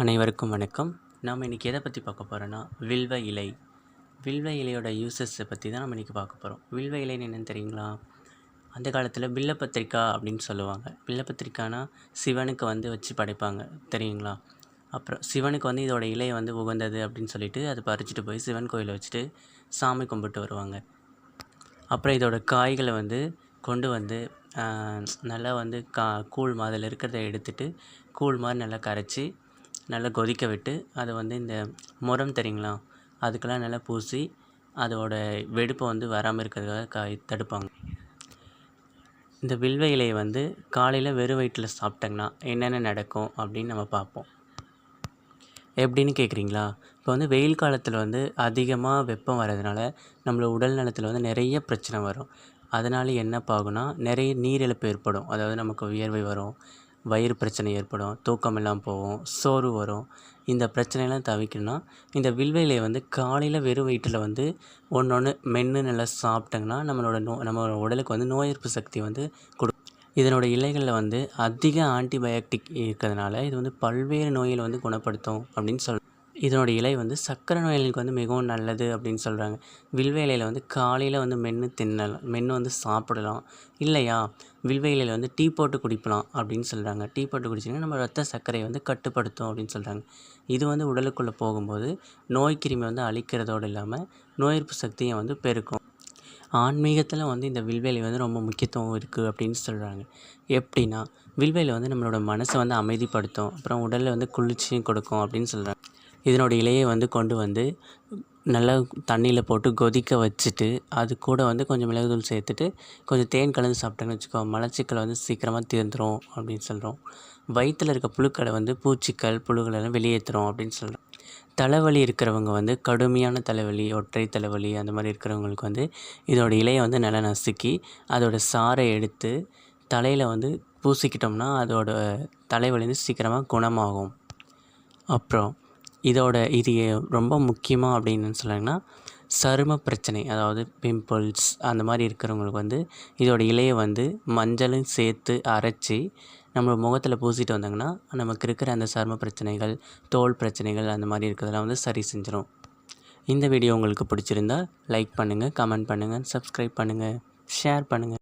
அனைவருக்கும் வணக்கம். நாம் இன்றைக்கி எதை பற்றி பார்க்க போகிறோன்னா வில்வ இலை. வில்வ இலையோட யூசஸை பற்றி தான் நம்ம இன்றைக்கி பார்க்க போகிறோம். வில்வ இலைன்னு என்னென்னு தெரியுங்களா? அந்த காலத்தில் பில்லப்பத்திரிக்கா அப்படின்னு சொல்லுவாங்க. பில்லப்பத்திரிக்கானா சிவனுக்கு வச்சு படைப்பாங்க தெரியுங்களா? அப்புறம் சிவனுக்கு இதோட இலையை உகந்தது அப்படின்னு சொல்லிட்டு அதை பறிச்சுட்டு போய் சிவன் கோயிலை வச்சுட்டு சாமி கும்பிட்டு வருவாங்க. அப்புறம் இதோட காய்களை கொண்டு நல்லா கூழ் மாதிரி அதில் இருக்கிறத எடுத்துகிட்டு கூழ் மாதிரி நல்லா கரைச்சி நல்லா கொதிக்க விட்டு அதை இந்த முறம் தெரியுங்களா, அதுக்கெல்லாம் நல்லா பூசி அதோட வெடிப்பை வராமல் இருக்கிறதுக்காக தடுப்பாங்க. இந்த வில்வ இலையை காலையில் வெறும் வயிற்றில் சாப்பிட்டோங்கன்னா என்னென்ன நடக்கும் அப்படின்னு நம்ம பார்ப்போம். எப்படின்னு கேட்குறீங்களா? இப்போ வெயில் காலத்தில் அதிகமாக வெப்பம் வர்றதுனால நம்மளோட உடல் நலத்தில் நிறைய பிரச்சனை வரும். அதனால் என்னப்பாகும்னா நிறைய நீரிழப்பு ஏற்படும். அதாவது நமக்கு வியர்வை வரும், வயிறு பிரச்சனை ஏற்படும், தூக்கம் இல்லாமல் போகும், சோர்வு வரும். இந்த பிரச்சனையெல்லாம் தவிர்க்கணும்னா இந்த வில்வ இலையை காலையில் வெறும் வயிற்றில் ஒன்று மென்று நல்லா சாப்பிட்டோங்கன்னா நம்மளோட உடலுக்கு நோய் எதிர்ப்பு சக்தி கொடுக்கும். இதனோட இலைகளில் அதிக ஆன்டிபயோட்டிக் இருக்கிறதுனால இது பல்வேறு நோய்களை குணப்படுத்தும் அப்படின்னு சொல்கிறாங்க. இதனோட இலை சர்க்கரை நோயாளிகளுக்கு மிகவும் நல்லது அப்படின்னு சொல்கிறாங்க. வில்வ இலையில் காலையில் மென்று தின்னலாம், மென்று சாப்பிடலாம். இல்லையா வில்வ இலையில் டீ போட்டு குடிக்கலாம் அப்படின்னு சொல்கிறாங்க. டீ போட்டு குடிச்சிங்கன்னா நம்ம ரத்த சர்க்கரையை கட்டுப்படுத்தும் அப்படின்னு சொல்கிறாங்க. இது உடலுக்குள்ளே போகும்போது நோய் கிருமி அழிக்கிறதோடு இல்லாமல் நோய் எதிர்ப்பு சக்தியை பெருக்கும். ஆன்மீகத்தில் இந்த வில்வ இலை ரொம்ப முக்கியத்துவம் இருக்குது அப்படின்னு சொல்கிறாங்க. எப்படின்னா வில்வ இலை நம்மளோட மனசை அமைதிப்படுத்தும், அப்புறம் உடலில் குளிர்ச்சியும் கொடுக்கும் அப்படின்னு சொல்கிறாங்க. இதனோட இலையை கொண்டு நல்லா தண்ணியில் போட்டு கொதிக்க வச்சுட்டு அது கூட கொஞ்சம் மிளகுத்தூள் சேர்த்துட்டு கொஞ்சம் தேன் கலந்து சாப்பிட்டோன்னு வச்சுக்கோ, மலச்சிக்கல் சீக்கிரமாக தீர்ந்துடும் அப்படின்னு சொல்கிறோம். வயிற்றில் இருக்க புழுக்களை பூச்சிக்கள் புழுக்களெல்லாம் வெளியேற்றுறோம் அப்படின்னு சொல்கிறோம். தலைவலி இருக்கிறவங்க கடுமையான தலைவலி, ஒற்றை தலைவலி அந்த மாதிரி இருக்கிறவங்களுக்கு இதோட இலையை நல்லா நசுக்கி அதோட சாறை எடுத்து தலையில் பூசிக்கிட்டோம்னா அதோட தலைவலி சீக்கிரமாக குணமாகும். அப்புறம் இது ரொம்ப முக்கியமாக அப்படின்னு சொன்னாங்கன்னா சரும பிரச்சனை, அதாவது பிம்பிள்ஸ் அந்த மாதிரி இருக்கிறவங்களுக்கு இதோட இலையை மஞ்சளும் சேர்த்து அரைச்சி நம்ம முகத்தில் பூசிட்டு வந்தாங்கன்னா நமக்கு இருக்கிற அந்த சரும பிரச்சனைகள், தோல் பிரச்சனைகள் அந்த மாதிரி இருக்கிறதெல்லாம் சரி செஞ்சிடும். இந்த வீடியோ உங்களுக்கு பிடிச்சிருந்தால் லைக் பண்ணுங்கள், கமெண்ட் பண்ணுங்கள், சப்ஸ்கிரைப் பண்ணுங்கள், ஷேர் பண்ணுங்கள்.